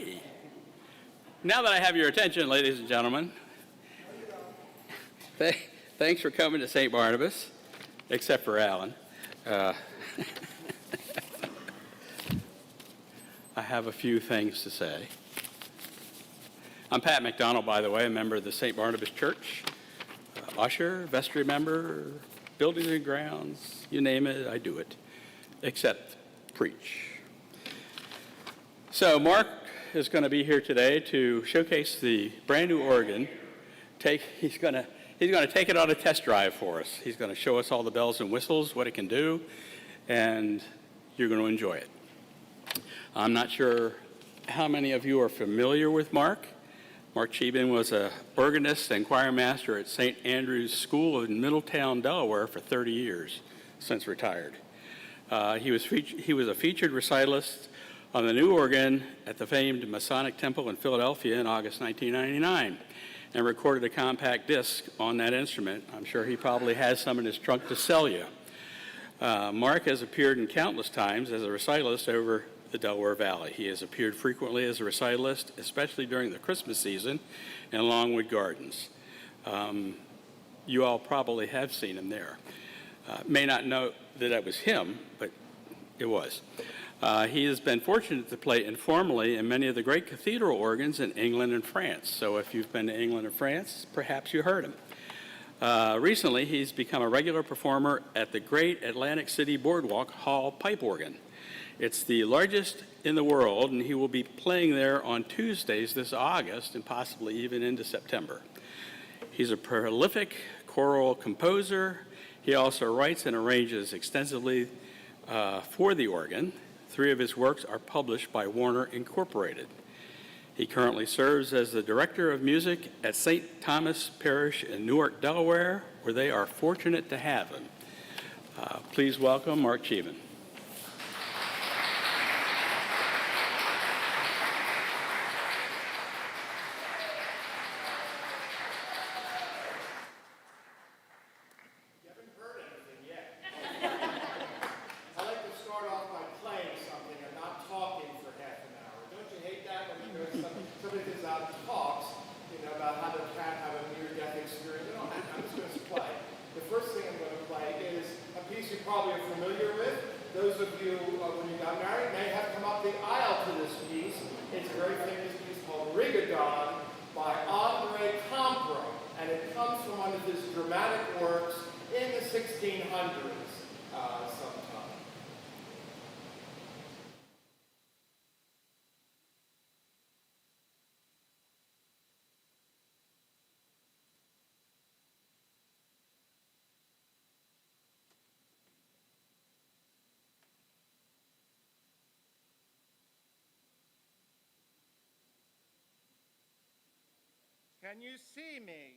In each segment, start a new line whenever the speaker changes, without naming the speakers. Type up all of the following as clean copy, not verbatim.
Hey, now that I have your attention, ladies and gentlemen, thanks for coming to St. Barnabas, except for Alan. I have a few things to say. I'm Pat McDonald, by the way, a member of the St. Barnabas Church, usher, vestry member, buildings and grounds, you name it, I do it, except preach. So Mark is going to be here today to showcase the brand new organ. He's going to take it on a test drive for us. He's going to show us all the bells and whistles, what it can do, and you're going to enjoy it. I'm not sure how many of you are familiar with Mark. Marc Cheban was an organist and choir master at St. Andrew's School in Middletown, Delaware for 30 years, since retired. He was a featured recitalist on the new organ at the famed Masonic Temple in Philadelphia in August 1999 and recorded a compact disc on that instrument. I'm sure he probably has some in his trunk to sell you. Mark has appeared in countless times as a recitalist over the Delaware Valley. He has appeared frequently as a recitalist, especially during the Christmas season in Longwood Gardens. You all probably have seen him there. May not know that that was him, but it was. He has been fortunate to play informally in many of the great cathedral organs in England and France. So if you've been to England and France, perhaps you heard him. Recently, he's become a regular performer at the Great Atlantic City Boardwalk Hall pipe organ. It's the largest in the world, and he will be playing there on Tuesdays this August and possibly even into September. He's a prolific choral composer. He also writes and arranges extensively for the organ. 3 of his works are published by Warner Incorporated. He currently serves as the Director of Music at St. Thomas Parish in Newark, Delaware, where they are fortunate to have him. Please welcome Marc Cheban.
Can you see me?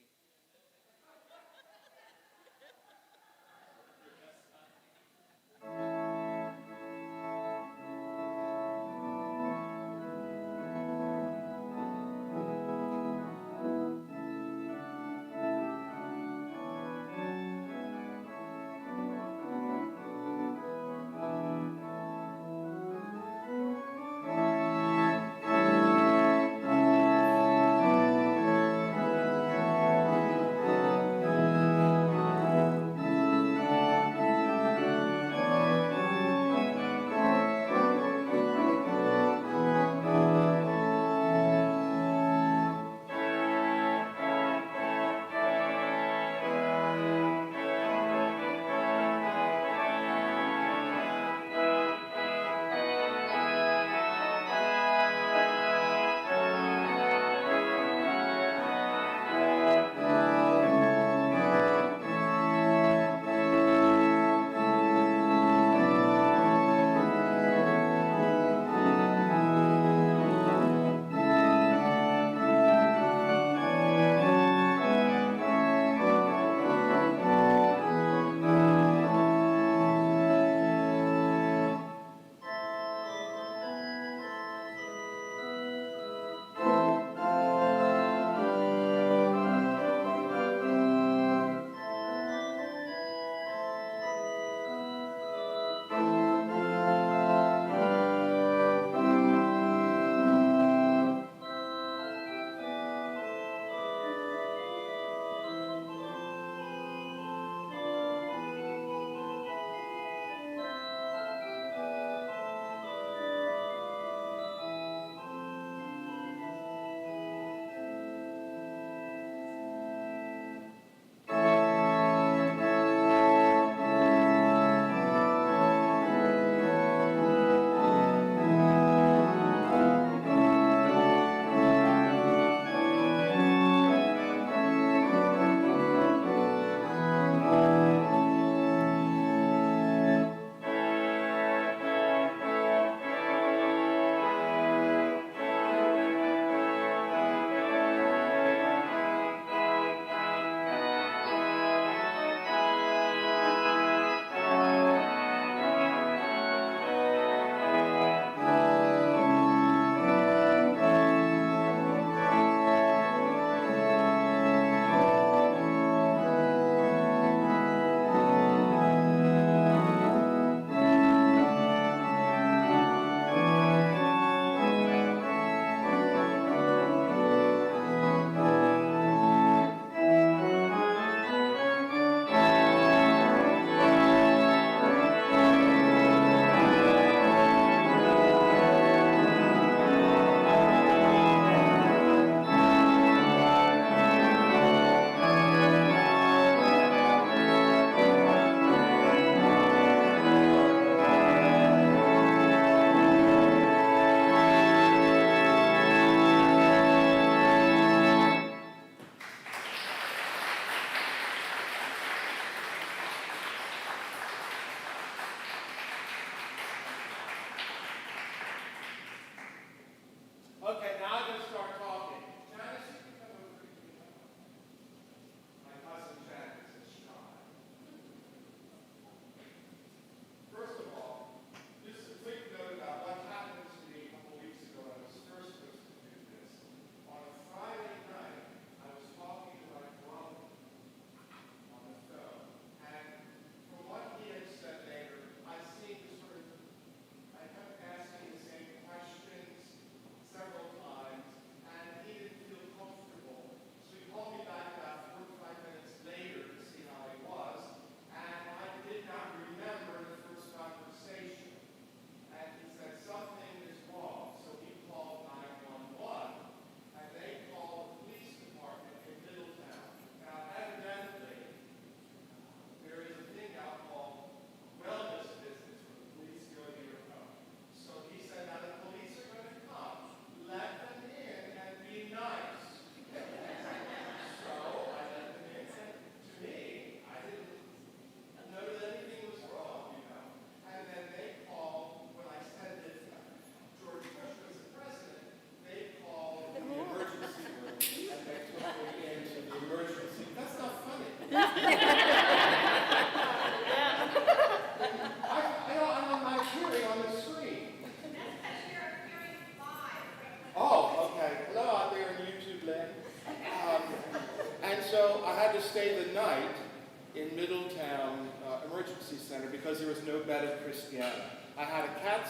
Middletown Emergency Center because there was no bed at Christiana. I had a CAT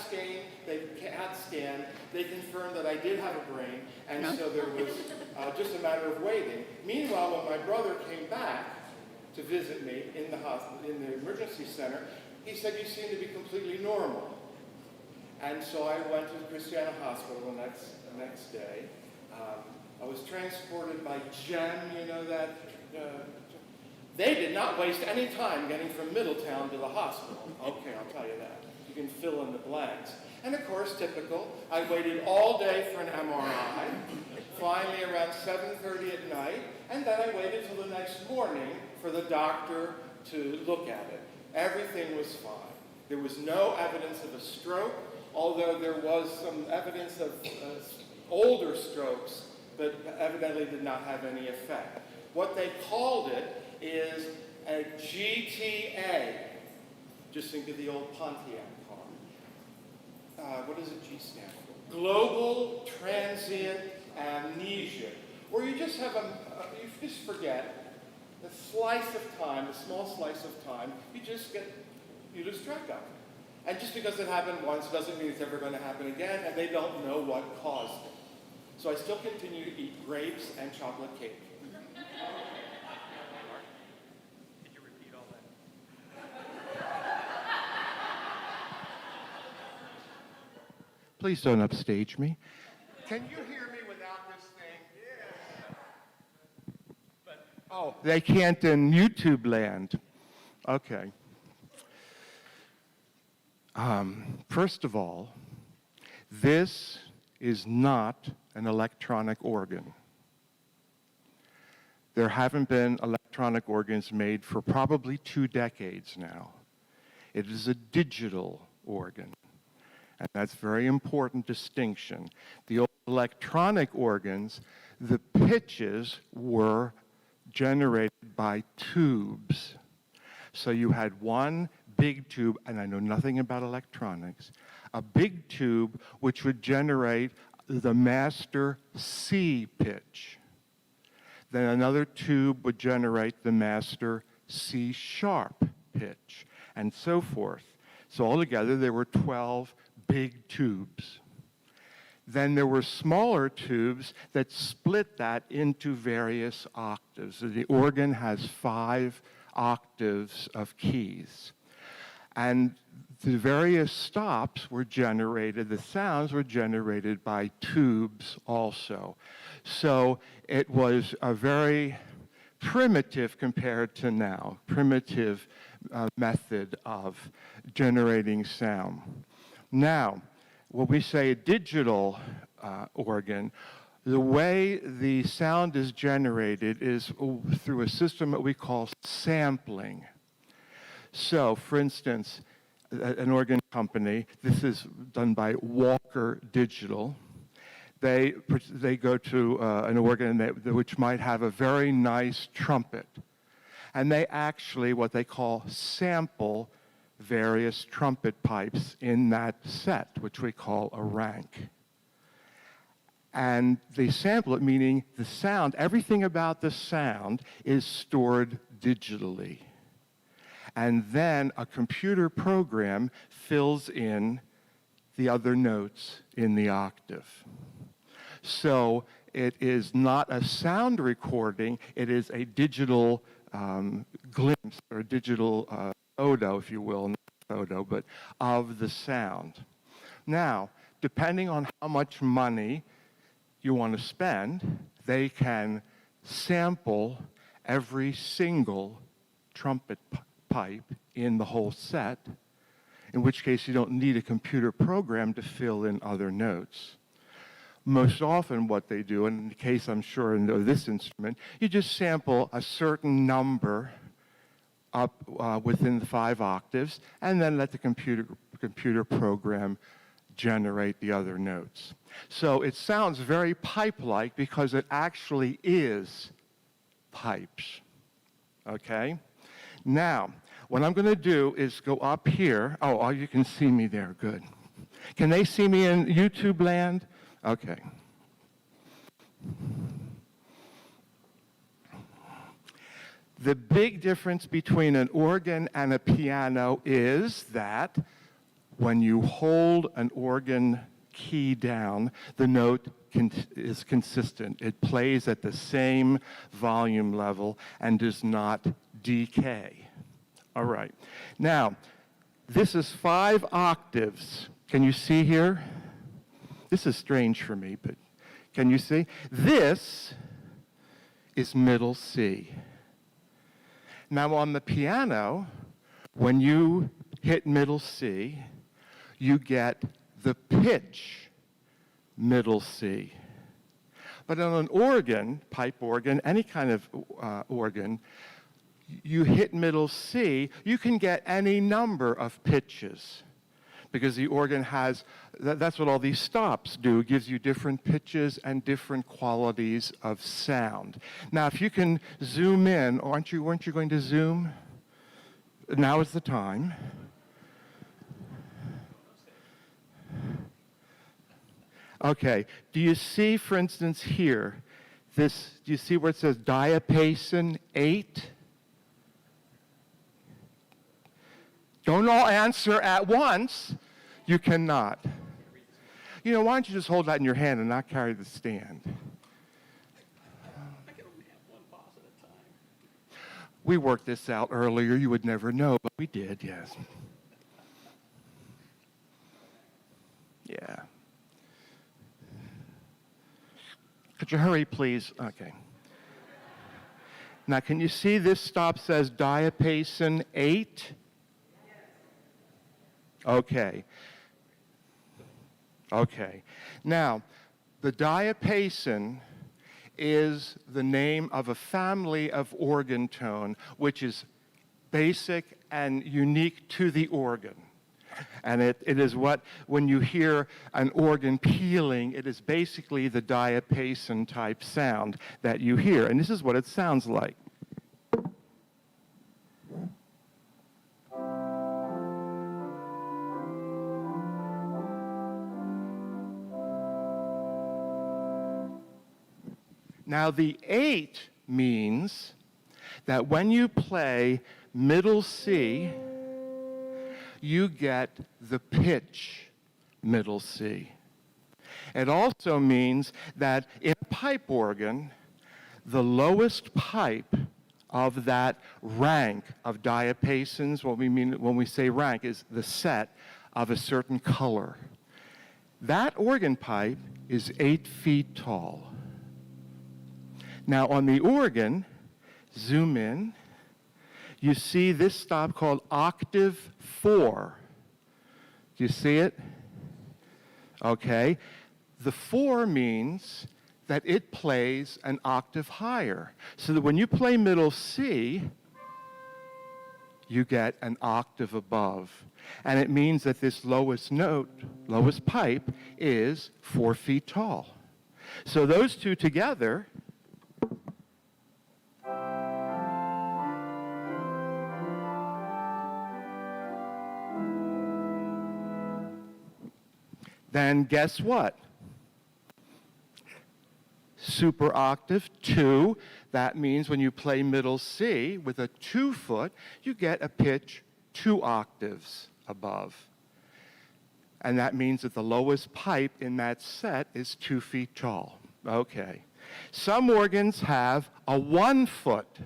scan. They confirmed that I did have a brain, and so there was just a matter of waiting. Meanwhile, when my brother came back to visit me in the hospital, in the emergency center, he said, "You seem to be completely normal." And so I went to Christiana Hospital the next day. I was transported by GEM, you know that. They did not waste any time getting from Middletown to the hospital. Okay, I'll tell you that. You can fill in the blanks. And of course, typical, I waited all day for an MRI, finally around 7:30 at night, and then I waited till the next morning for the doctor to look at it. Everything was fine. There was no evidence of a stroke, although there was some evidence of older strokes, but evidently did not have any effect. What they called it is a GTA. Just think of the old Pontiac car. What does a G stand for? Global Transient Amnesia, where you just have you just forget the slice of time, the small slice of time, you lose track of it. And just because it happened once doesn't mean it's ever going to happen again, and they don't know what caused it. So I still continue to eat grapes and chocolate cake.
Did you repeat all that?
Please don't upstage me. Can you hear me without this thing? Yeah. Oh, they can't in YouTube land. Okay. First of all, this is not an electronic organ. There haven't been electronic organs made for probably 2 decades now. It is a digital organ, and that's a very important distinction. The old electronic organs, the pitches were generated by tubes. So you had one big tube, and I know nothing about electronics, a big tube which would generate the master C pitch. Then another tube would generate the master C sharp pitch, and so forth. So altogether there were 12 big tubes. Then there were smaller tubes that split that into various octaves. So the organ has 5 octaves of keys. And the various stops were generated, the sounds were generated by tubes also. So it was a very primitive, compared to now, primitive method of generating sound. Now, when we say a digital organ, the way the sound is generated is through a system that we call sampling. So, for instance, an organ company, this is done by Walker Digital, they go to an organ which might have a very nice trumpet, and they actually, what they call, sample various trumpet pipes in that set, which we call a rank. And they sample it, meaning the sound, everything about the sound is stored digitally. And then a computer program fills in the other notes in the octave. So it is not a sound recording, it is a digital glimpse, or a digital photo, if you will, not photo, but of the sound. Now, depending on how much money you want to spend, they can sample every single trumpet pipe in the whole set, in which case you don't need a computer program to fill in other notes. Most often what they do, and in the case I'm sure of this instrument, you just sample a certain number up within the 5 octaves, and then let the computer program generate the other notes. So it sounds very pipe-like because it actually is pipes, okay? Now, what I'm going to do is go up here. Oh, you can see me there, good. Can they see me in YouTube land? Okay. The big difference between an organ and a piano is that when you hold an organ key down, the note is consistent. It plays at the same volume level and does not decay. All right. Now, this is 5 octaves. Can you see here? This is strange for me, but can you see? This is middle C. Now, on the piano, when you hit middle C, you get the pitch middle C. But on an organ, pipe organ, any kind of organ, you hit middle C, you can get any number of pitches because the organ has, that's what all these stops do, it gives you different pitches and different qualities of sound. Now, if you can zoom in, weren't you going to zoom? Now is the time. Okay, do you see, for instance, here, this, do you see where it says diapason 8? Don't all answer at once. You cannot. You know, why don't you just hold that in your hand and not carry the stand?
I can only have one pause at a time.
We worked this out earlier. You would never know, but we did, yes. Yeah. Could you hurry, please? Okay. Now, can you see this stop says diapason 8? Okay. Okay. Now, the diapason is the name of a family of organ tone, which is basic and unique to the organ. And it is what, when you hear an organ pealing, it is basically the diapason type sound that you hear. And this is what it sounds like. Now, the 8 means that when you play middle C, you get the pitch middle C. It also means that in a pipe organ, the lowest pipe of that rank of diapasons, what we mean when we say rank is the set of a certain color. That organ pipe is 8 feet tall. Now, on the organ, zoom in, you see this stop called octave 4. Do you see it? Okay. The 4 means that it plays an octave higher. So that when you play middle C, you get an octave above. And it means that this lowest note, lowest pipe, is 4 feet tall. So those two together then guess what? Super octave 2, that means when you play middle C with a 2 foot, you get a pitch 2 octaves above. And that means that the lowest pipe in that set is 2 feet tall. Okay. Some organs have a 1 foot,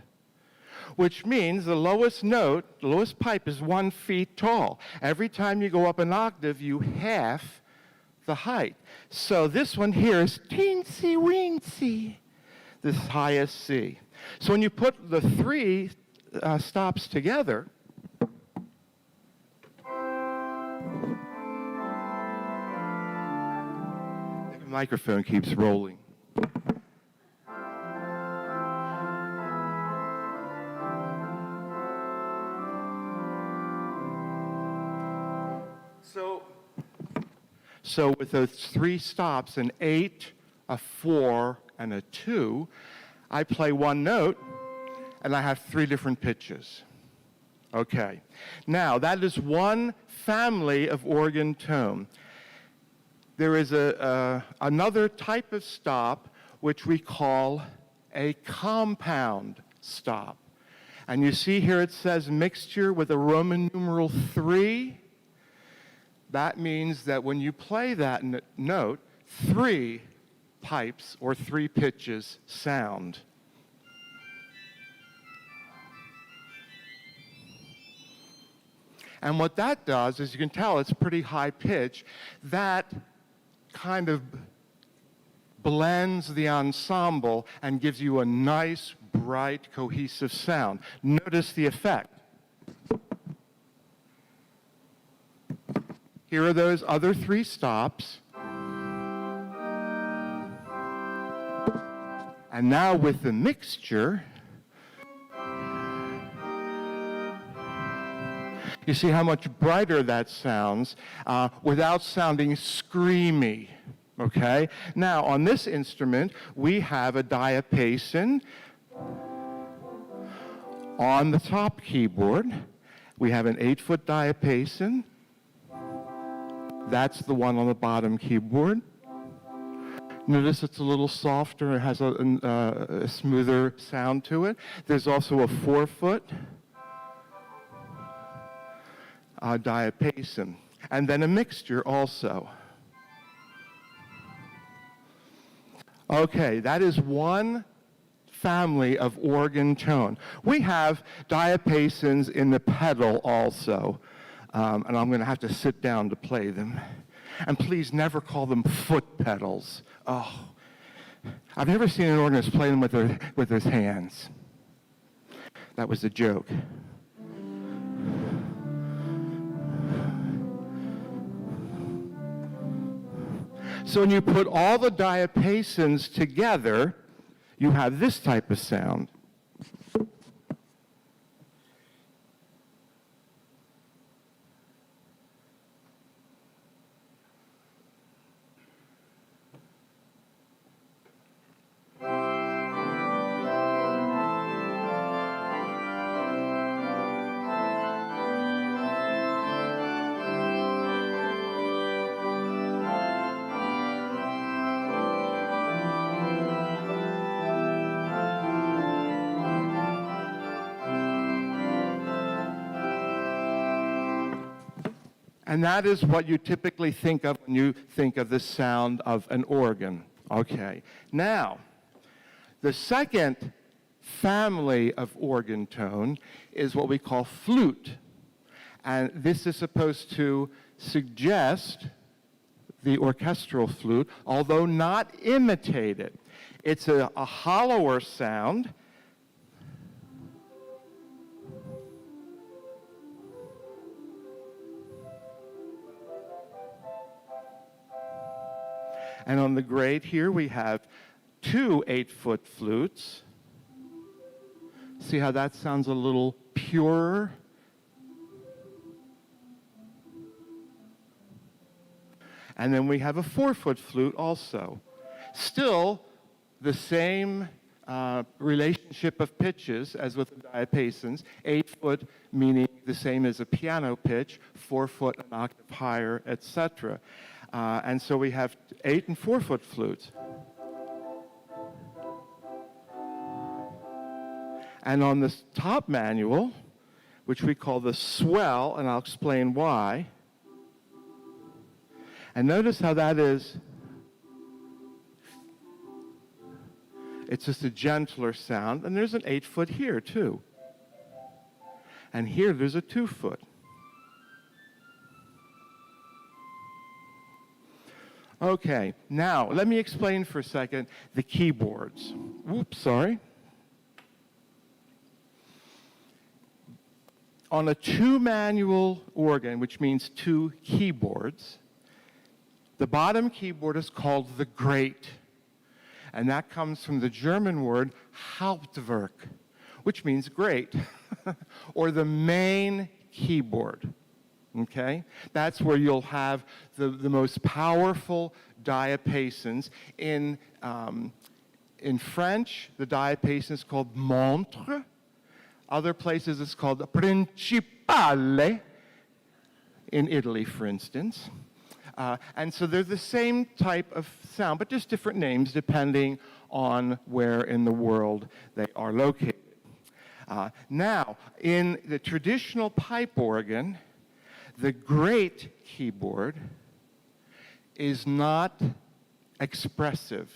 which means the lowest note, the lowest pipe is 1 feet tall. Every time you go up an octave, you half the height. So this one here is teensy weensy, this highest C. So when you put the 3 stops together, the microphone keeps rolling. So with those 3 stops, an 8, a 4, and a 2, I play one note, and I have 3 different pitches. Okay. Now, that is one family of organ tone. There is another type of stop which we call a compound stop. And you see here it says mixture with a Roman numeral 3. That means that when you play that note, 3 pipes or 3 pitches sound. And what that does is, you can tell it's pretty high pitch. That kind of blends the ensemble and gives you a nice, bright, cohesive sound. Notice the effect. Here are those other 3 stops. And now with the mixture, you see how much brighter that sounds without sounding screamy, okay? Now, on this instrument, we have a diapason on the top keyboard. We have an 8-foot diapason. That's the one on the bottom keyboard. Notice it's a little softer. It has a smoother sound to it. There's also a 4-foot diapason, and then a mixture also. Okay, that is one family of organ tone. We have diapasons in the pedal also, and I'm going to have to sit down to play them. And please never call them foot pedals. Oh, I've never seen an organist play them with his hands. That was a joke. So when you put all the diapasons together, you have this type of sound. And that is what you typically think of when you think of the sound of an organ. Okay. Now, the second family of organ tone is what we call flute. And this is supposed to suggest the orchestral flute, although not imitate it. It's a hollower sound. And on the grade here, we have 2 8-foot flutes. See how that sounds a little purer? And then we have a 4-foot flute also. Still the same relationship of pitches as with the diapasons. 8-foot meaning the same as a piano pitch, 4-foot an octave higher, etc. And so we have 8 and 4-foot flutes. And on this top manual, which we call the swell, and I'll explain why. And notice how that is. It's just a gentler sound. And there's an 8-foot here, too. And here there's a 2-foot. Okay, now let me explain for a second the keyboards. Whoops, sorry. On a 2-manual organ, which means 2 keyboards, the bottom keyboard is called the grate. And that comes from the German word Hauptwerk, which means grate, or the main keyboard. Okay? That's where you'll have the most powerful diapasons. In French, the diapason is called montre. Other places it's called principale, in Italy, for instance. And so they're the same type of sound, but just different names depending on where in the world they are located. Now, in the traditional pipe organ, the great keyboard is not expressive.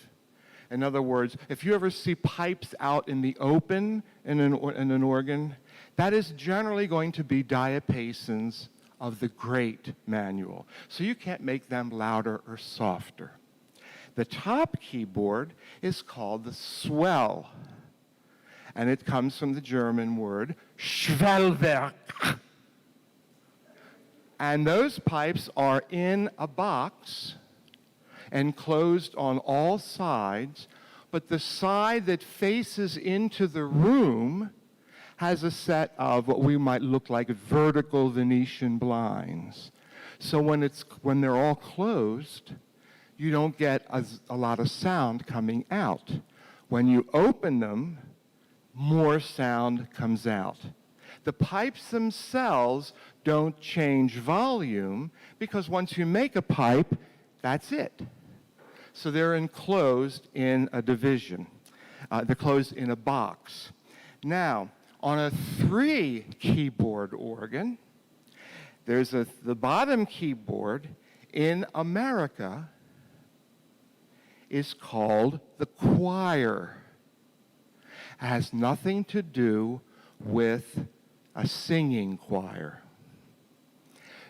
In other words, if you ever see pipes out in the open in an organ, that is generally going to be diapasons of the great manual. So you can't make them louder or softer. The top keyboard is called the swell, and it comes from the German word Schwellwerk. And those pipes are in a box, enclosed on all sides, but the side that faces into the room has a set of what we might look like vertical Venetian blinds. So when they're all closed, you don't get a lot of sound coming out. When you open them, more sound comes out. The pipes themselves don't change volume because once you make a pipe, that's it. So they're enclosed in a division. They're closed in a box. Now, on a 3-keyboard organ, the bottom keyboard in America is called the choir. It has nothing to do with a singing choir.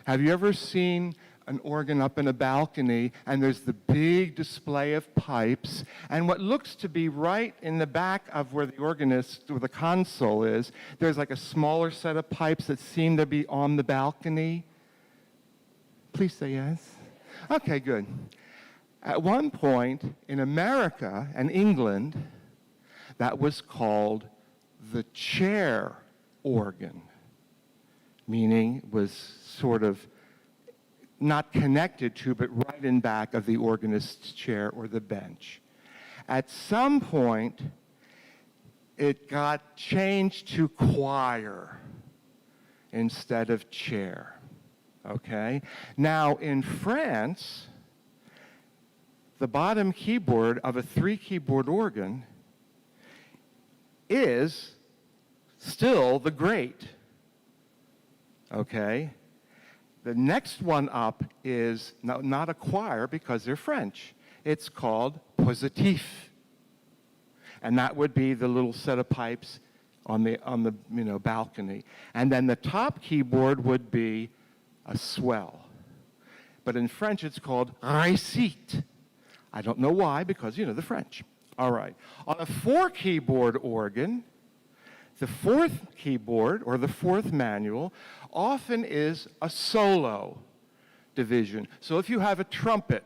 Have you ever seen an organ up in a balcony and there's the big display of pipes, and what looks to be right in the back of where the organist or the console is, there's like a smaller set of pipes that seem to be on the balcony? Please say yes. Okay, good. At one point in America and England, that was called the chair organ, meaning it was sort of not connected to, but right in back of the organist's chair or the bench. At some point, it got changed to choir instead of chair, okay? Now, in France, the bottom keyboard of a 3-keyboard organ is still the great, okay? The next one up is not a choir because they're French. It's called positif. And that would be the little set of pipes on the balcony. And then the top keyboard would be a swell. But in French it's called récite. I don't know why, because the French. All right. On a 4-keyboard organ, the 4th keyboard, or the 4th manual, often is a solo division. So if you have a trumpet,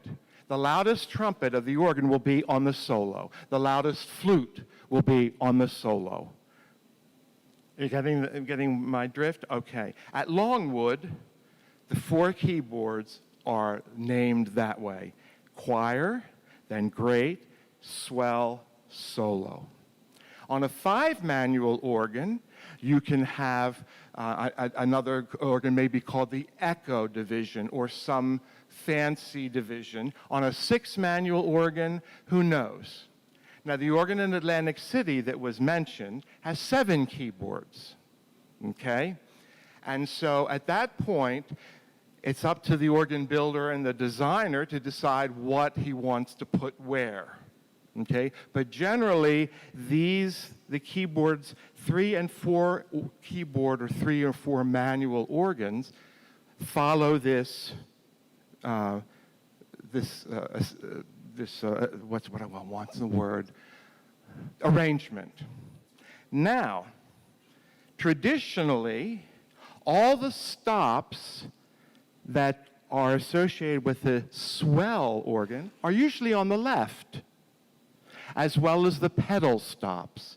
the loudest trumpet of the organ will be on the solo. The loudest flute will be on the solo. You getting my drift? Okay. At Longwood, the 4 keyboards are named that way. Choir, then great, swell, solo. On a 5-manual organ, you can have another organ may be called the echo division or some fancy division. On a 6-manual organ, who knows? Now, the organ in Atlantic City that was mentioned has 7 keyboards, okay? And so at that point, it's up to the organ builder and the designer to decide what he wants to put where. Okay, but generally, the keyboards, 3 and 4 keyboard or 3 or 4 manual organs, follow this. What's what I want the word? Arrangement. Now, traditionally, all the stops that are associated with the swell organ are usually on the left, as well as the pedal stops.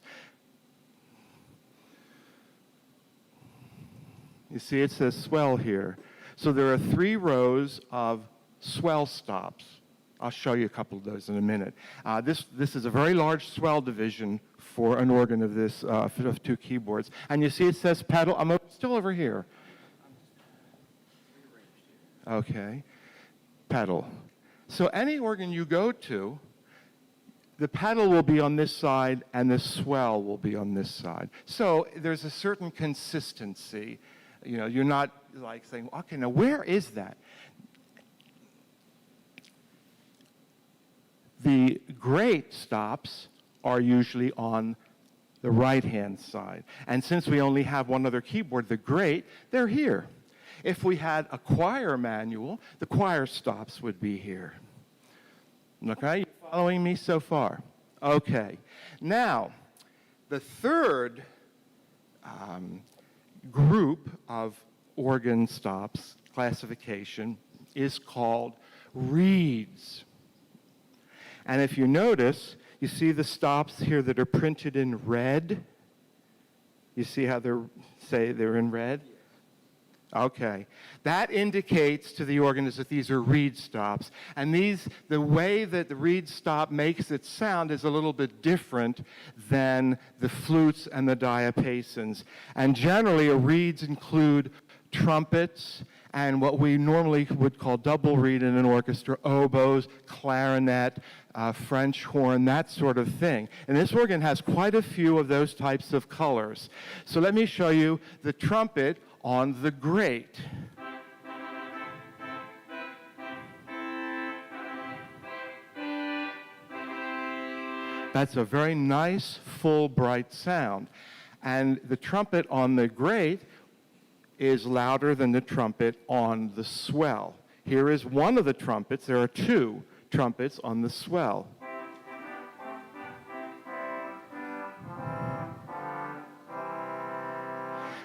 You see, it says swell here. So there are 3 rows of swell stops. I'll show you a couple of those in a minute. This is a very large swell division for an organ of this, of 2 keyboards. And you see it says pedal. I'm still over here. Okay. Pedal. So any organ you go to, the pedal will be on this side and the swell will be on this side. So there's a certain consistency. You know, you're not like saying, okay, now where is that? The great stops are usually on the right-hand side. And since we only have one other keyboard, the great, they're here. If we had a choir manual, the choir stops would be here. Okay, you following me so far? Okay. Now, the third group of organ stops classification is called reeds. And if you notice, you see the stops here that are printed in red? You see how they're in red? Okay. That indicates to the organist that these are reed stops. And the way that the reed stop makes it sound is a little bit different than the flutes and the diapasons. And generally, reeds include trumpets and what we normally would call double reed in an orchestra, oboes, clarinet, French horn, that sort of thing. And this organ has quite a few of those types of colors. So let me show you the trumpet on the great. That's a very nice, full, bright sound. And the trumpet on the great is louder than the trumpet on the swell. Here is one of the trumpets. There are two trumpets on the swell.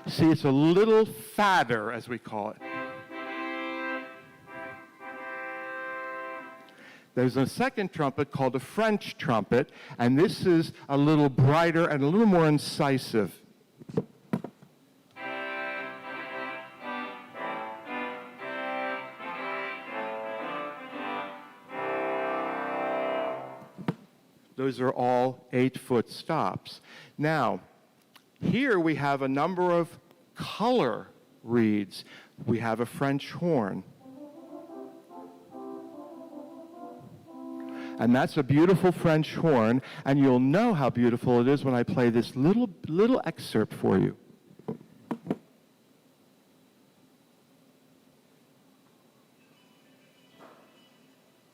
See, it's a little fatter, as we call it. There's a second trumpet called a French trumpet, and this is a little brighter and a little more incisive. Those are all 8-foot stops. Now, here we have a number of color reeds. We have a French horn. And that's a beautiful French horn, and you'll know how beautiful it is when I play this little excerpt for you.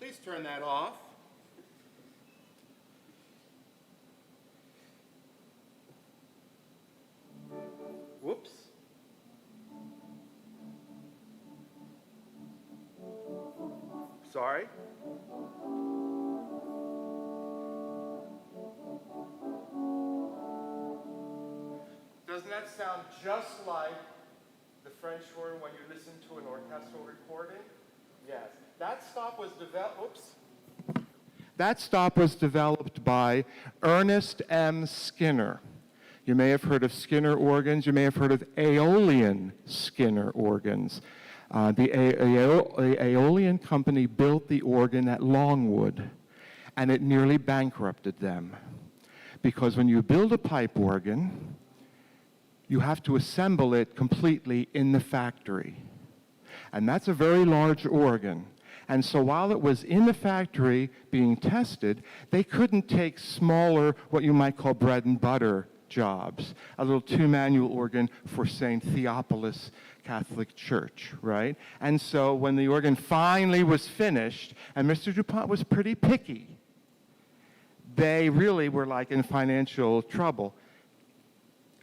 Please turn that off. Whoops. Sorry. Doesn't that sound just like the French horn when you listen to an orchestral recording? Yes. That stop was developed by Ernest M. Skinner. You may have heard of Skinner organs. You may have heard of Aeolian Skinner organs. The Aeolian company built the organ at Longwood, and it nearly bankrupted them. Because when you build a pipe organ, you have to assemble it completely in the factory. And that's a very large organ. And so while it was in the factory being tested, they couldn't take smaller, what you might call bread and butter jobs, a little two-manual organ for St. Theophilus Catholic Church, right? And so when the organ finally was finished, and Mr. DuPont was pretty picky, they really were like in financial trouble.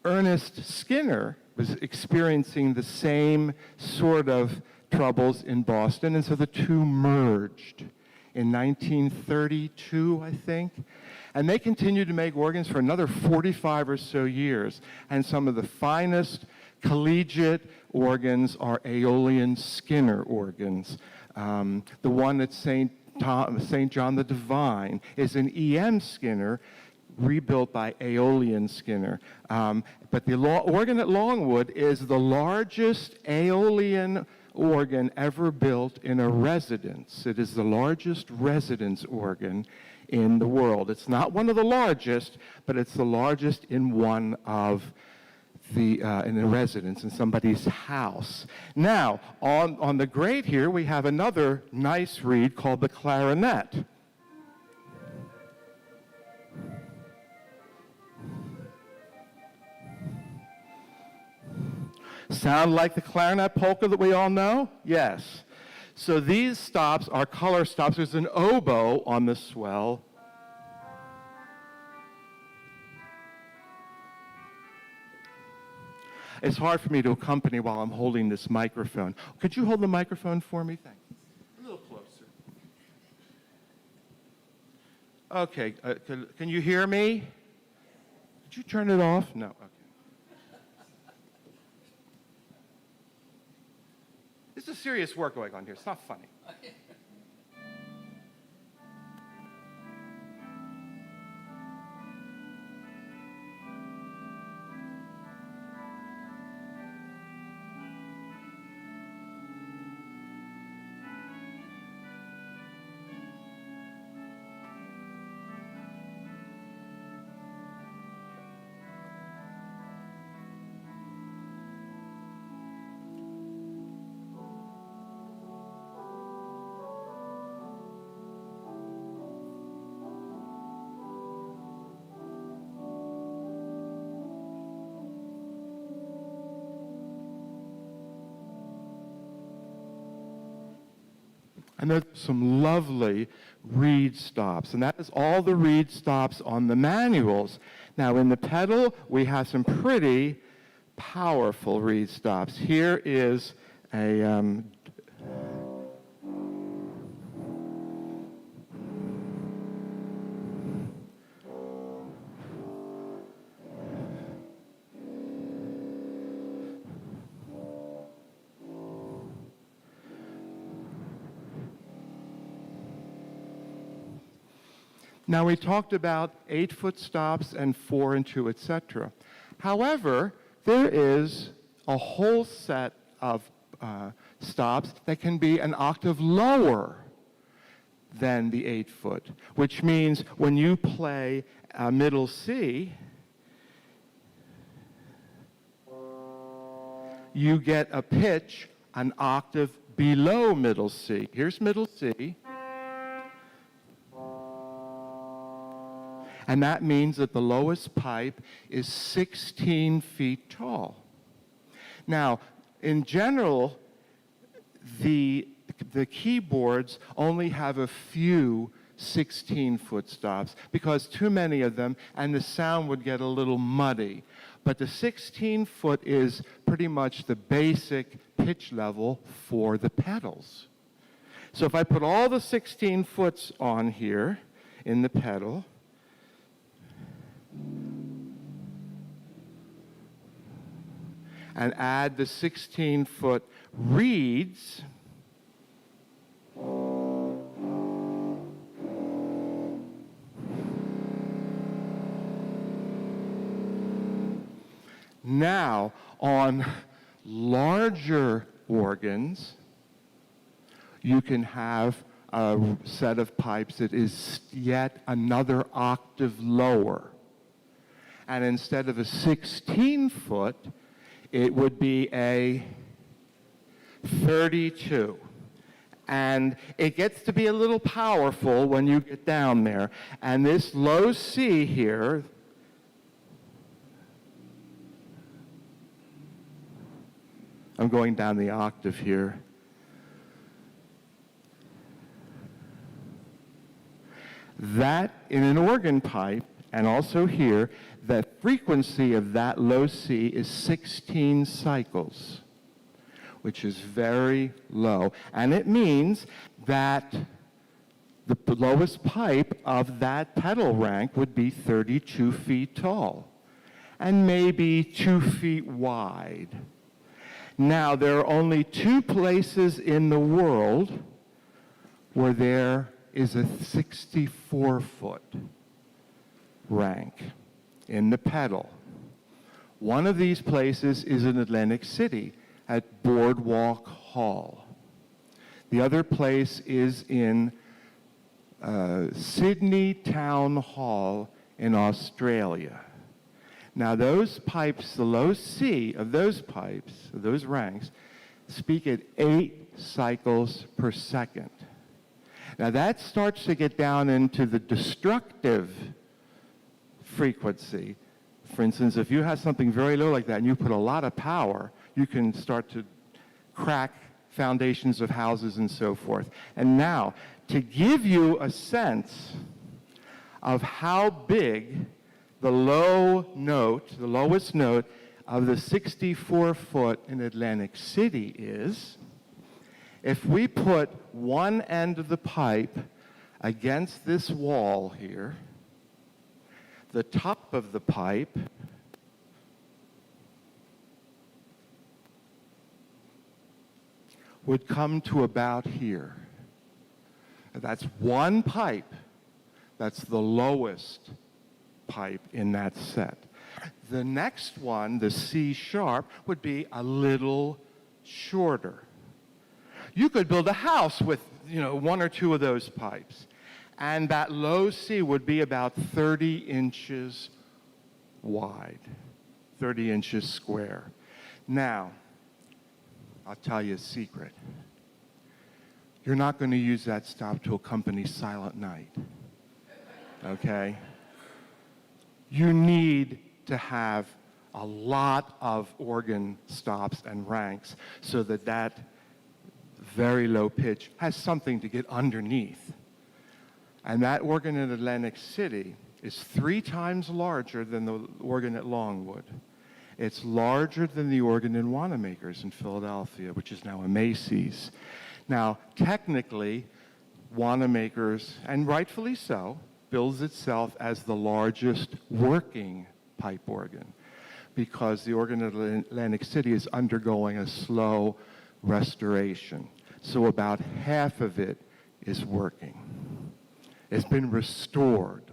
Ernest Skinner was experiencing the same sort of troubles in Boston, and so the two merged in 1932, I think. And they continued to make organs for another 45 or so years. And some of the finest collegiate organs are Aeolian Skinner organs. The one at St. John the Divine is an E.M. Skinner, rebuilt by Aeolian Skinner. But the organ at Longwood is the largest Aeolian organ ever built in a residence. It is the largest residence organ in the world. It's not one of the largest, but it's the largest in one of the in a residence, in somebody's house. Now, on the great here, we have another nice reed called the clarinet. Sound like the clarinet polka that we all know? Yes. So these stops are color stops. There's an oboe on the swell. It's hard for me to accompany while I'm holding this microphone. Could you hold the microphone for me? Thanks. A little closer. Okay, can you hear me? Did you turn it off? No, okay. This is serious work going on here. It's not funny. And there's some lovely reed stops, and that is all the reed stops on the manuals. Now in the pedal, we have some pretty powerful reed stops. Here is a Now, we talked about 8-foot stops and 4 and 2, etc. However, there is a whole set of stops that can be an octave lower than the 8-foot, which means when you play a middle C, you get a pitch an octave below middle C. Here's middle C. And that means that the lowest pipe is 16 feet tall. Now, in general, the keyboards only have a few 16-foot stops because too many of them, and the sound would get a little muddy. But the 16-foot is pretty much the basic pitch level for the pedals. So if I put all the 16-foots on here in the pedal, and add the 16-foot reeds, now on larger organs, you can have a set of pipes that is yet another octave lower. And instead of a 16-foot, it would be a 32. And it gets to be a little powerful when you get down there. And this low C here, I'm going down the octave here. That, in an organ pipe, and also here, the frequency of that low C is 16 cycles, which is very low. And it means that the lowest pipe of that pedal rank would be 32 feet tall and maybe 2 feet wide. Now, there are only 2 places in the world where there is a 64-foot rank in the pedal. One of these places is in Atlantic City at Boardwalk Hall. The other place is in Sydney Town Hall in Australia. Now those pipes, the low C of those pipes, of those ranks, speak at 8 cycles per second. Now that starts to get down into the destructive frequency. For instance, if you have something very low like that and you put a lot of power, you can start to crack foundations of houses and so forth. And now, to give you a sense of how big the lowest note of the 64-foot in Atlantic City is, if we put one end of the pipe against this wall here, the top of the pipe would come to about here. That's one pipe. That's the lowest pipe in that set. The next one, the C sharp, would be a little shorter. You could build a house with, one or two of those pipes. And that low C would be about 30 inches wide, 30 inches square. Now, I'll tell you a secret. You're not going to use that stop to accompany Silent Night, okay? You need to have a lot of organ stops and ranks so that that very low pitch has something to get underneath. And that organ in Atlantic City is 3 times larger than the organ at Longwood. It's larger than the organ in Wanamaker's in Philadelphia, which is now a Macy's. Now, technically, Wanamaker's, and rightfully so, bills itself as the largest working pipe organ because the organ at Atlantic City is undergoing a slow restoration. So about half of it is working. It's been restored,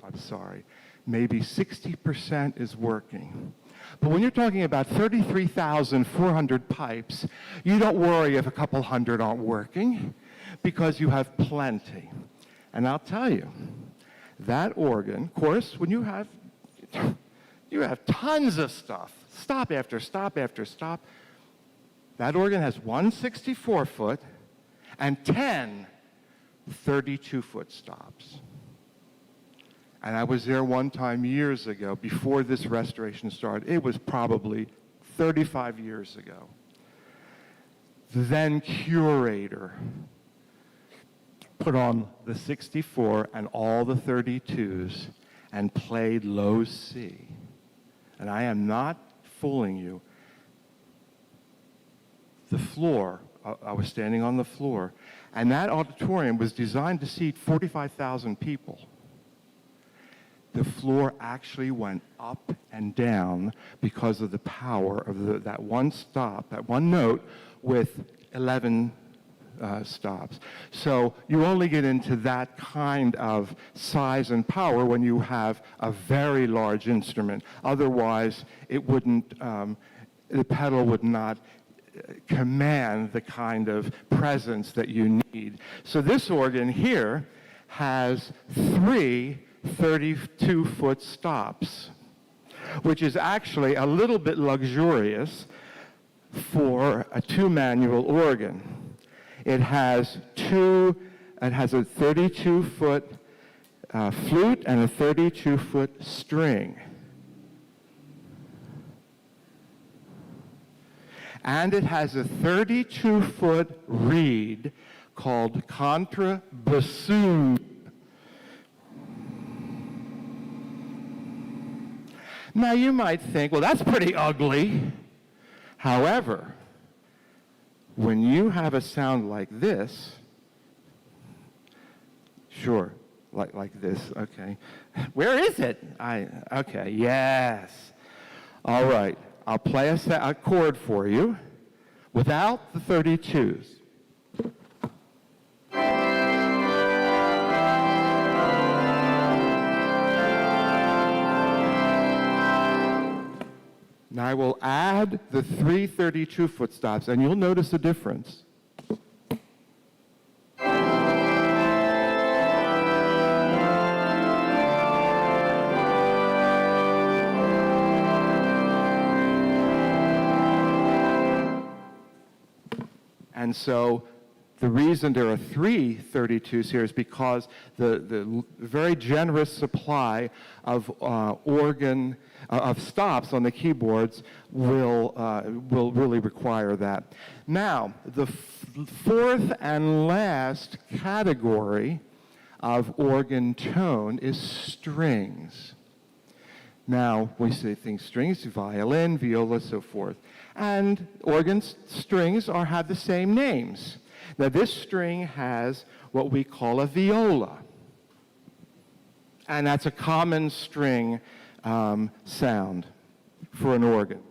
maybe 60% is working. But when you're talking about 33,400 pipes, you don't worry if a couple hundred aren't working because you have plenty. And I'll tell you, that organ, of course, when you have tons of stuff, stop after stop after stop, that organ has one 64-foot and 10 32-foot stops. And I was there one time years ago, before this restoration started. It was probably 35 years ago. The then curator put on the 64 and all the 32s and played low C. And I am not fooling you. The floor, I was standing on the floor, and that auditorium was designed to seat 45,000 people. The floor actually went up and down because of the power of that one stop, that one note with 11 stops. So you only get into that kind of size and power when you have a very large instrument. Otherwise, it wouldn't, the pedal would not command the kind of presence that you need. So this organ here has 3 32-foot stops, which is actually a little bit luxurious for a 2-manual organ. It has a 32-foot flute and a 32-foot string. And it has a 32-foot reed called contrabassoon. Now you might think, well, that's pretty ugly. However, when you have a sound like this, sure, like this, okay. Where is it? Okay, yes. All right, I'll play a chord for you without the 32s. Now I will add the 3 32-foot stops, and you'll notice a difference. And so The reason there are 3 32s here is because the very generous supply of of stops on the keyboards will really require that. Now, the fourth and last category of organ tone is strings. Now, we say things strings, violin, viola, so forth. And organ strings have the same names. Now, this string has what we call a viola. And that's a common string sound for an organ.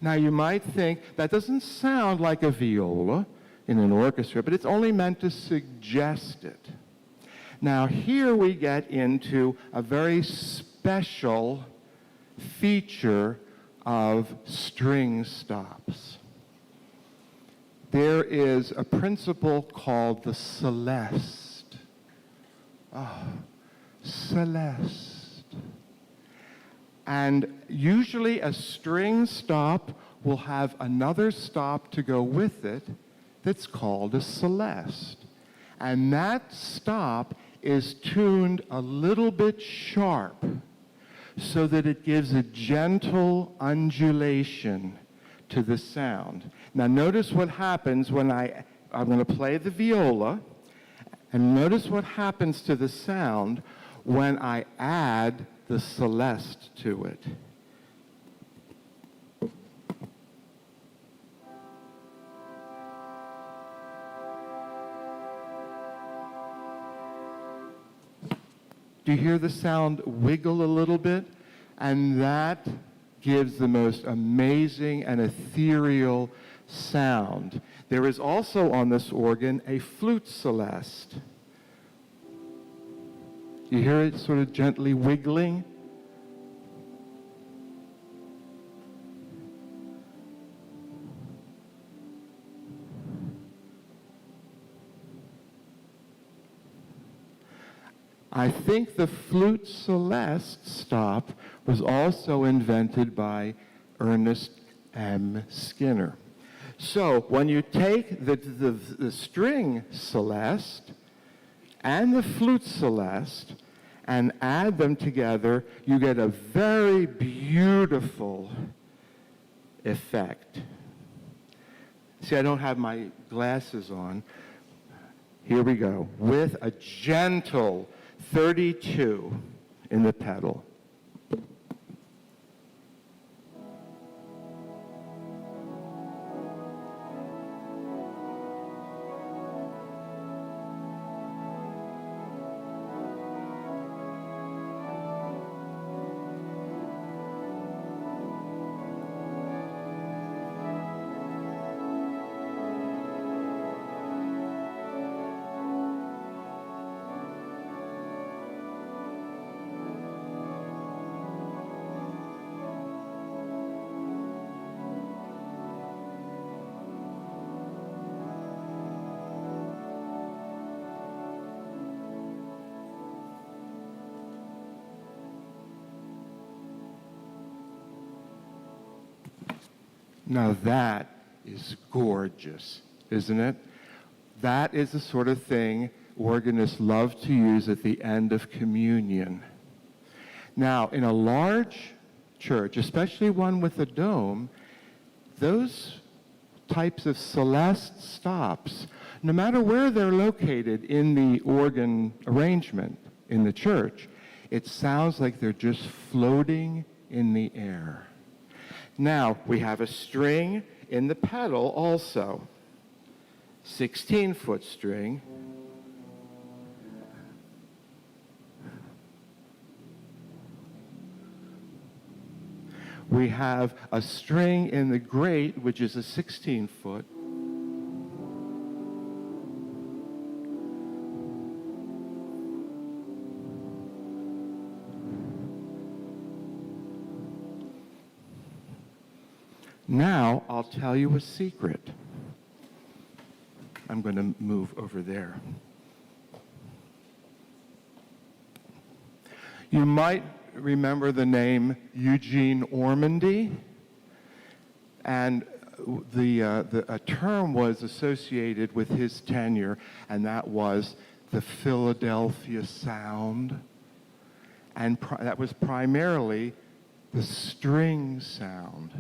Now, you might think that doesn't sound like a viola in an orchestra, but it's only meant to suggest it. Now, here we get into a very special feature of string stops. There is a principle called the celeste. Oh, celeste. And usually a string stop will have another stop to go with it that's called a celeste. And that stop is tuned a little bit sharp so that it gives a gentle undulation to the sound. Now notice what happens when I'm going to play the viola, and notice what happens to the sound when I add the celeste to it. Do you hear the sound wiggle a little bit? And that gives the most amazing and ethereal sound. There is also on this organ a flute celeste. You hear it sort of gently wiggling? I think the flute celeste stop was also invented by Ernest M. Skinner. So when you take the string celeste and the flute celeste and add them together, you get a very beautiful effect. See, I don't have my glasses on. Here we go. With a gentle 32 in the pedal. Now that is gorgeous, isn't it? That is the sort of thing organists love to use at the end of communion. Now, in a large church, especially one with a dome, those types of celeste stops, no matter where they're located in the organ arrangement in the church, it sounds like they're just floating in the air. Now, we have a string in the pedal also. 16-foot string. We have a string in the grate, which is a 16-foot. Now, I'll tell you a secret. I'm going to move over there. You might remember the name Eugene Ormandy, and a term was associated with his tenure, and that was the Philadelphia sound. And that was primarily the string sound.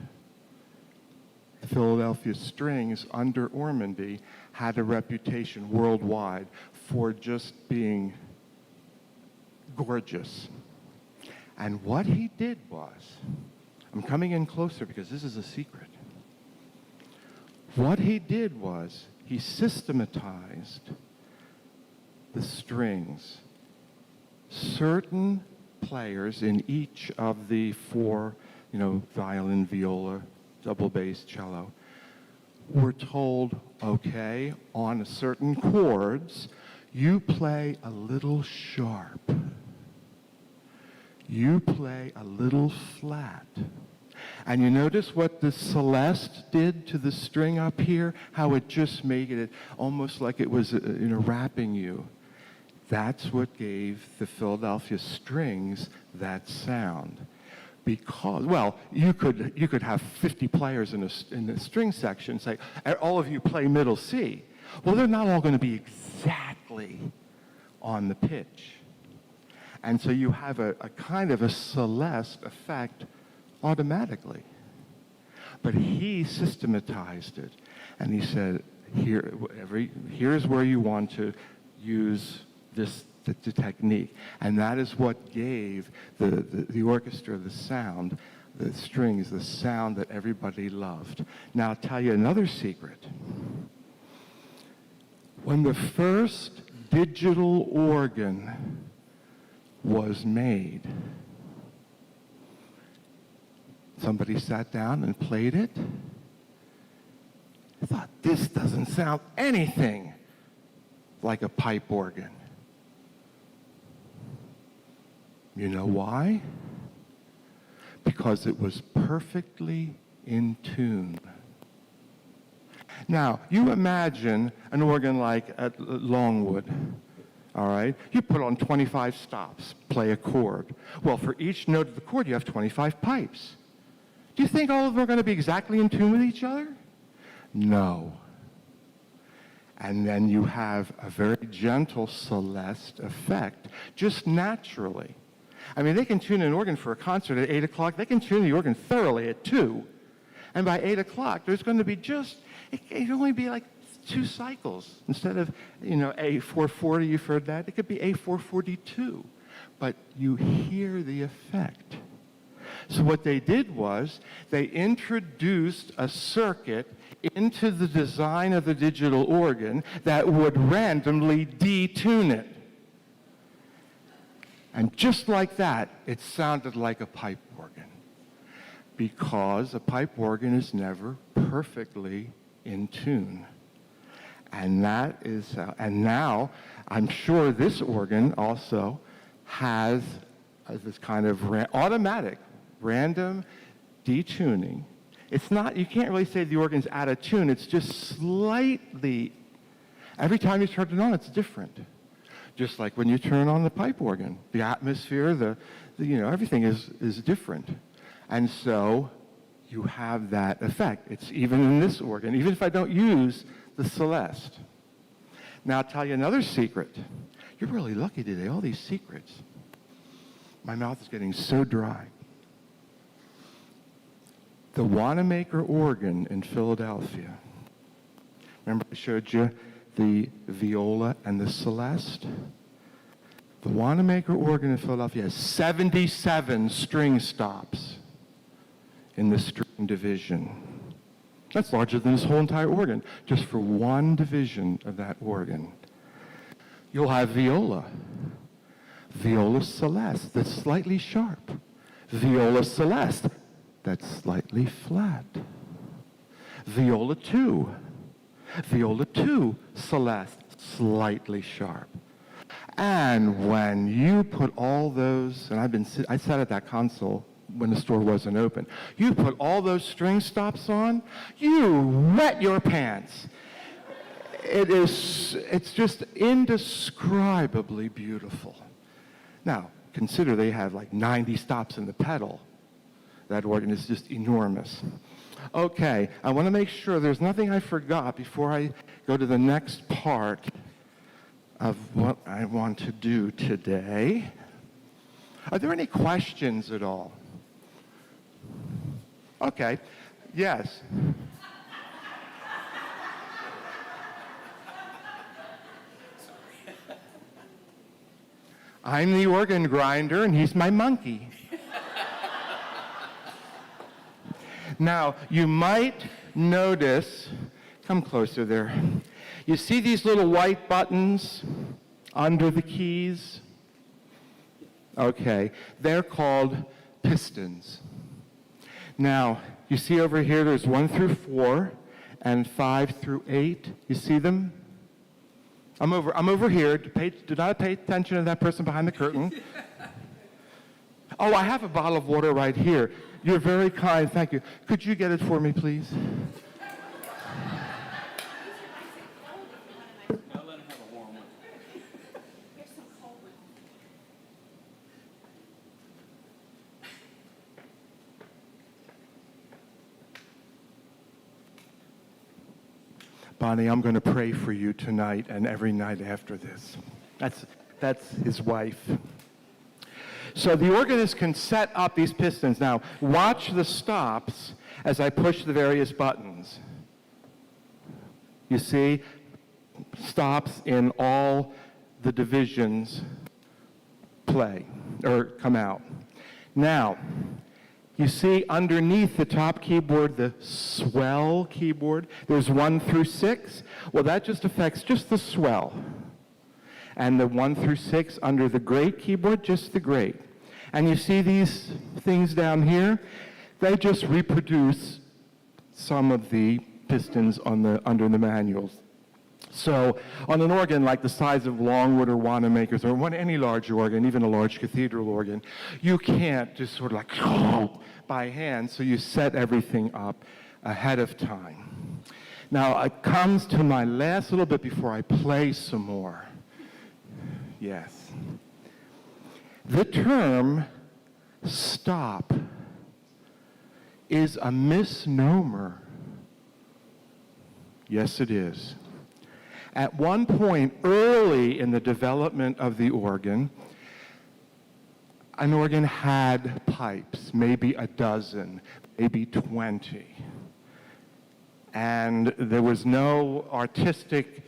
The Philadelphia strings under Ormandy had a reputation worldwide for just being gorgeous. And what he did was, I'm coming in closer because this is a secret. What he did was he systematized the strings. Certain players in each of the four, violin, viola, double bass, cello, were told, okay, on certain chords, you play a little sharp. You play a little flat. And you notice what the celeste did to the string up here? How it just made it almost like it was, wrapping you. That's what gave the Philadelphia strings that sound. Because, well, you could have 50 players in the string section and say, all of you play middle C. Well, they're not all going to be exactly on the pitch. And so you have a kind of a celeste effect automatically. But he systematized it. And he said, here's where you want to use the technique. And that is what gave the orchestra the sound, the strings, the sound that everybody loved. Now I'll tell you another secret. When the first digital organ was made, somebody sat down and played it. I thought, this doesn't sound anything like a pipe organ. You know why? Because it was perfectly in tune. Now, you imagine an organ like at Longwood, all right? You put on 25 stops, play a chord. Well, for each note of the chord, you have 25 pipes. Do you think all of them are going to be exactly in tune with each other? No. And then you have a very gentle celeste effect, just naturally. I mean, they can tune an organ for a concert at 8 o'clock. They can tune the organ thoroughly at 2. And by 8 o'clock, there's going to be it can only be like 2 cycles. Instead of, A440, you've heard that. It could be A442. But you hear the effect. So what they did was they introduced a circuit into the design of the digital organ that would randomly detune it. And just like that, it sounded like a pipe organ. Because a pipe organ is never perfectly in tune. And now, I'm sure this organ also has this kind of automatic, random detuning. It's not, you can't really say the organ's out of tune, it's just slightly, every time you turn it on, it's different. Just like when you turn on the pipe organ. The atmosphere, everything is different. And so you have that effect. It's even in this organ, even if I don't use the celeste. Now I'll tell you another secret. You're really lucky today, all these secrets. My mouth is getting so dry. The Wanamaker organ in Philadelphia. Remember I showed you the viola and the celeste? The Wanamaker organ in Philadelphia has 77 string stops in the string division. That's larger than this whole entire organ, just for one division of that organ. You'll have viola. Viola celeste, that's slightly sharp. Viola celeste, that's slightly flat. Viola 2. Viola 2 celeste, slightly sharp. And when you put all those, and I sat at that console when the store wasn't open. You put all those string stops on, you wet your pants. It's just indescribably beautiful. Now, consider they have like 90 stops in the pedal. That organ is just enormous. Okay, I want to make sure there's nothing I forgot before I go to the next part of what I want to do today. Are there any questions at all? Okay, yes. I'm the organ grinder and he's my monkey. Now, you might notice, come closer there. You see these little white buttons under the keys? Okay, they're called pistons. Now, you see over here there's 1 through 4 and 5 through 8. You see them? I'm over here. Do not pay attention to that person behind the curtain. Oh, I have a bottle of water right here. You're very kind, thank you. Could you get it for me, please? Bonnie, I'm going to pray for you tonight and every night after this. That's his wife. So the organist can set up these pistons. Now, watch the stops as I push the various buttons. You see, stops in all the divisions play, or come out. Now, you see underneath the top keyboard, the swell keyboard, there's 1 through 6. Well, that just affects just the swell. And the 1 through 6 under the great keyboard, just the great. And you see these things down here? They just reproduce some of the pistons under the manuals. So on an organ like the size of Longwood or Wanamaker's, or any large organ, even a large cathedral organ, you can't just sort of like by hand, so you set everything up ahead of time. Now it comes to my last little bit before I play some more. Yes. The term stop is a misnomer. Yes, it is. At one point early in the development of the organ, an organ had pipes, maybe a dozen, maybe 20. And there was no artistic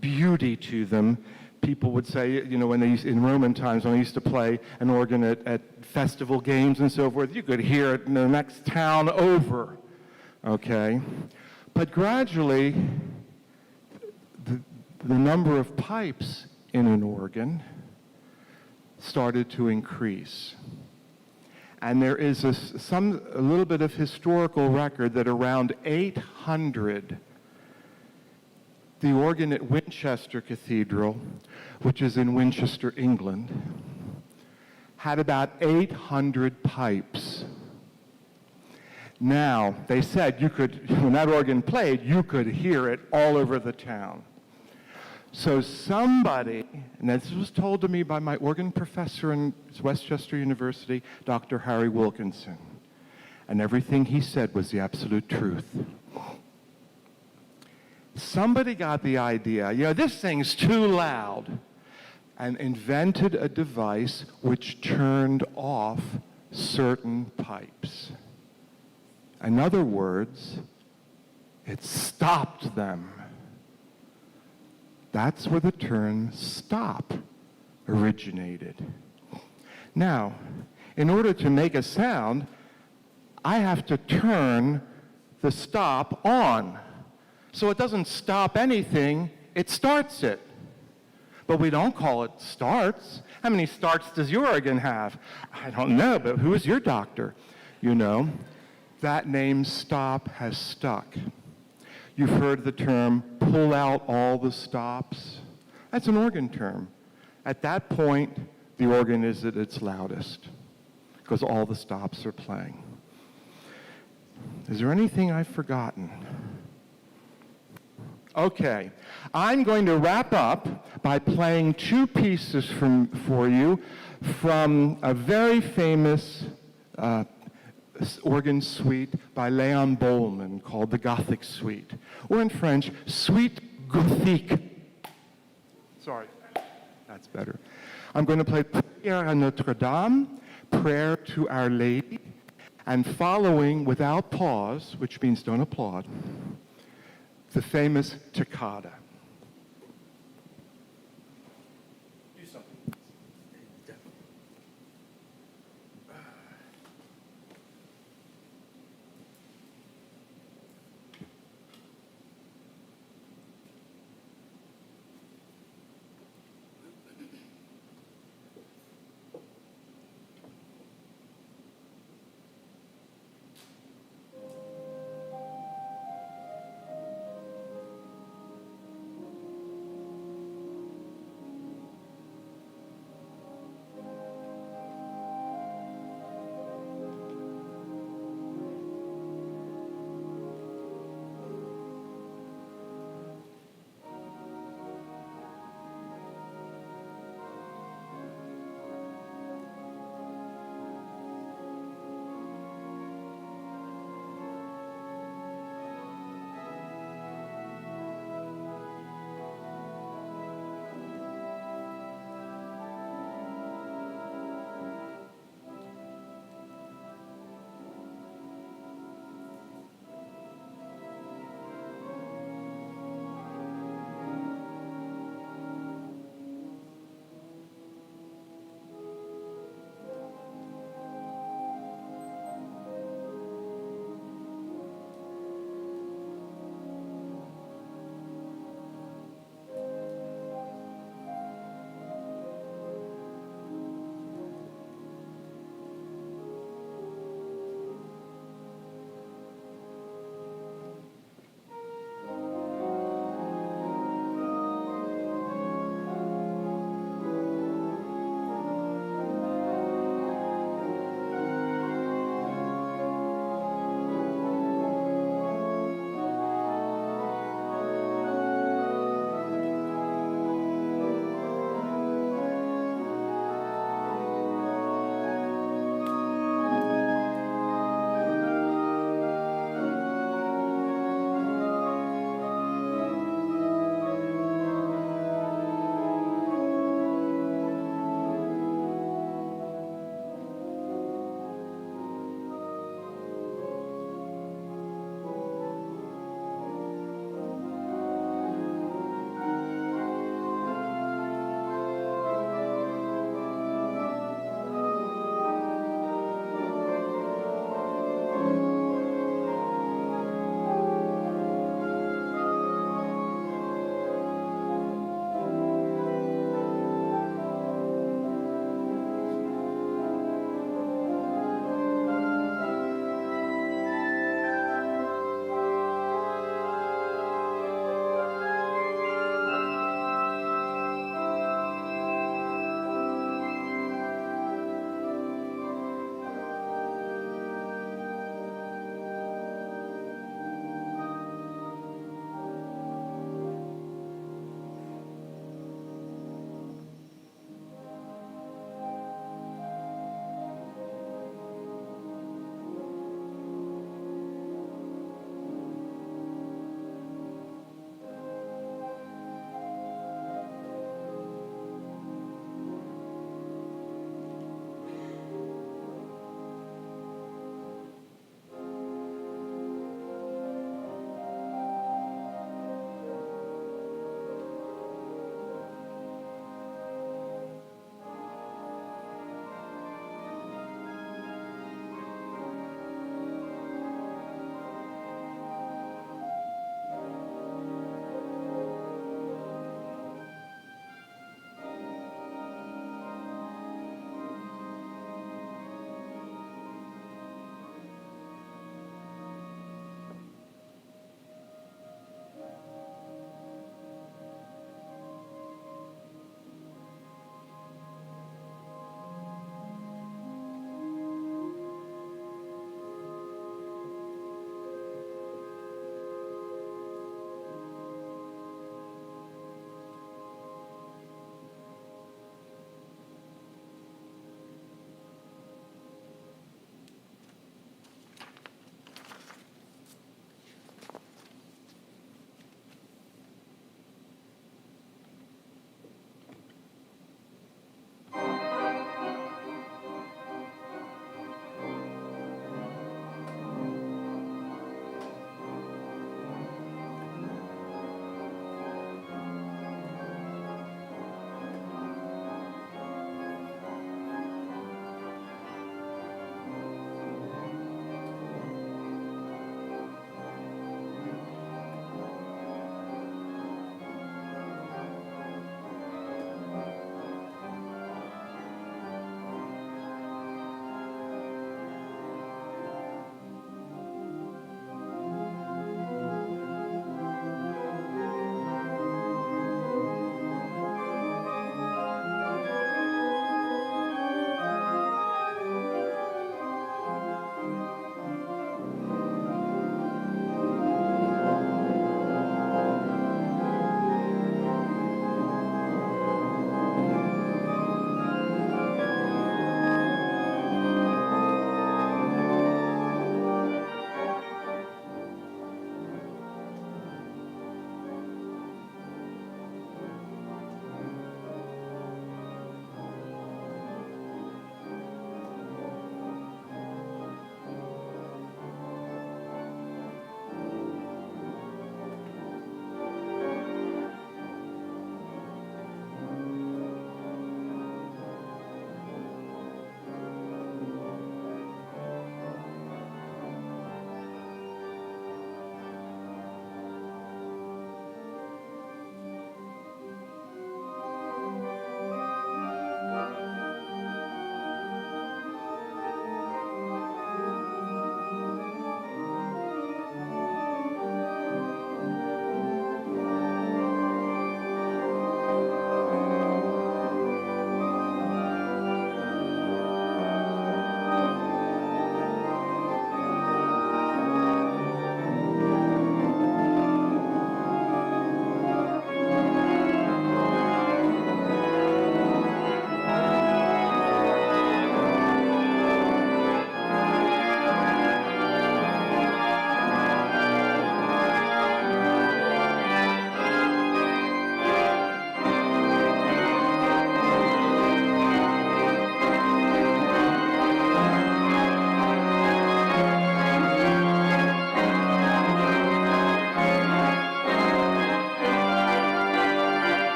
beauty to them. People would say, you know, in Roman times, when they used to play an organ at festival games and so forth, you could hear it in the next town over, okay? But gradually, the number of pipes in an organ started to increase. And there is a little bit of historical record that around 800, the organ at Winchester Cathedral, which is in Winchester, England, had about 800 pipes. Now, they said when that organ played, you could hear it all over the town. So somebody, and this was told to me by my organ professor in Westchester University, Dr. Harry Wilkinson, and everything he said was the absolute truth. Somebody got the idea, you know, this thing's too loud, and invented a device which turned off certain pipes. In other words, it stopped them. That's where the term stop originated. Now, in order to make a sound, I have to turn the stop on. So it doesn't stop anything, it starts it. But we don't call it starts. How many starts does your organ have? I don't know, but who is your doctor? You know, that name stop has stuck. You've heard the term pull out all the stops. That's an organ term. At that point, the organ is at its loudest because all the stops are playing. Is there anything I've forgotten? Okay, I'm going to wrap up by playing two pieces for you from a very famous organ suite by Léon Bollman called the Gothic Suite, or in French, Suite Gothique. Sorry, that's better. I'm going to play Prière à Notre-Dame, Prayer to Our Lady, and following without pause, which means don't applaud, the famous Toccata.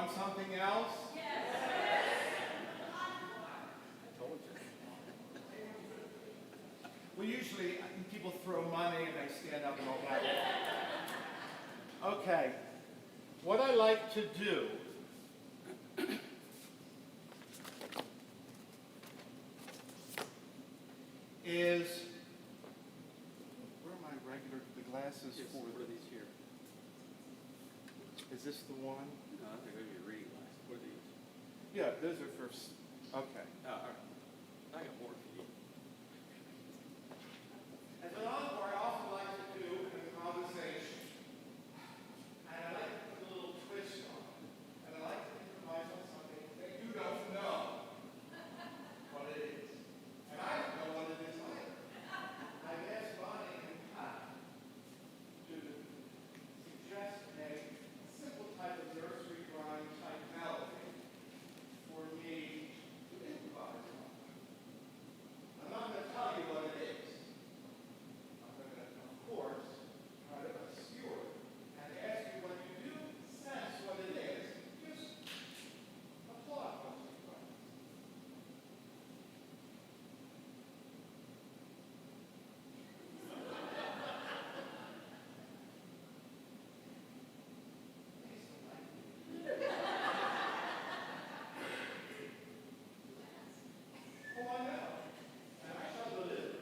want something else? Well, usually people throw money and they stand up and all that. Okay, what I like to do is, where are my the glasses for
these here?
Is this the one?
No, I think maybe reading glasses. What are these?
Yeah, those are for, okay.
All right. I got more for you.
As an encore, I also like to do an improvisation. And I like to put a little twist on it. And I like to improvise on something that you don't know what it is. And I don't know what it is either. I've asked Bonnie and Pat to suggest a simple type of nursery rhyme type melody for me to improvise on. I'm not going to tell you what it is. I'm going to, of course, try to obscure it and ask you when you do sense what it is, just applaud once or twice. Oh, I know. And I shall deliver.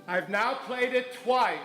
I've now played it twice.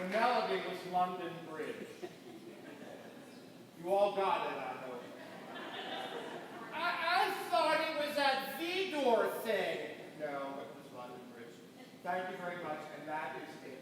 the melody was London Bridge. You all got it, I hope.
I thought it was that Vidor thing.
No, it was London Bridge. Thank you very much, and that is a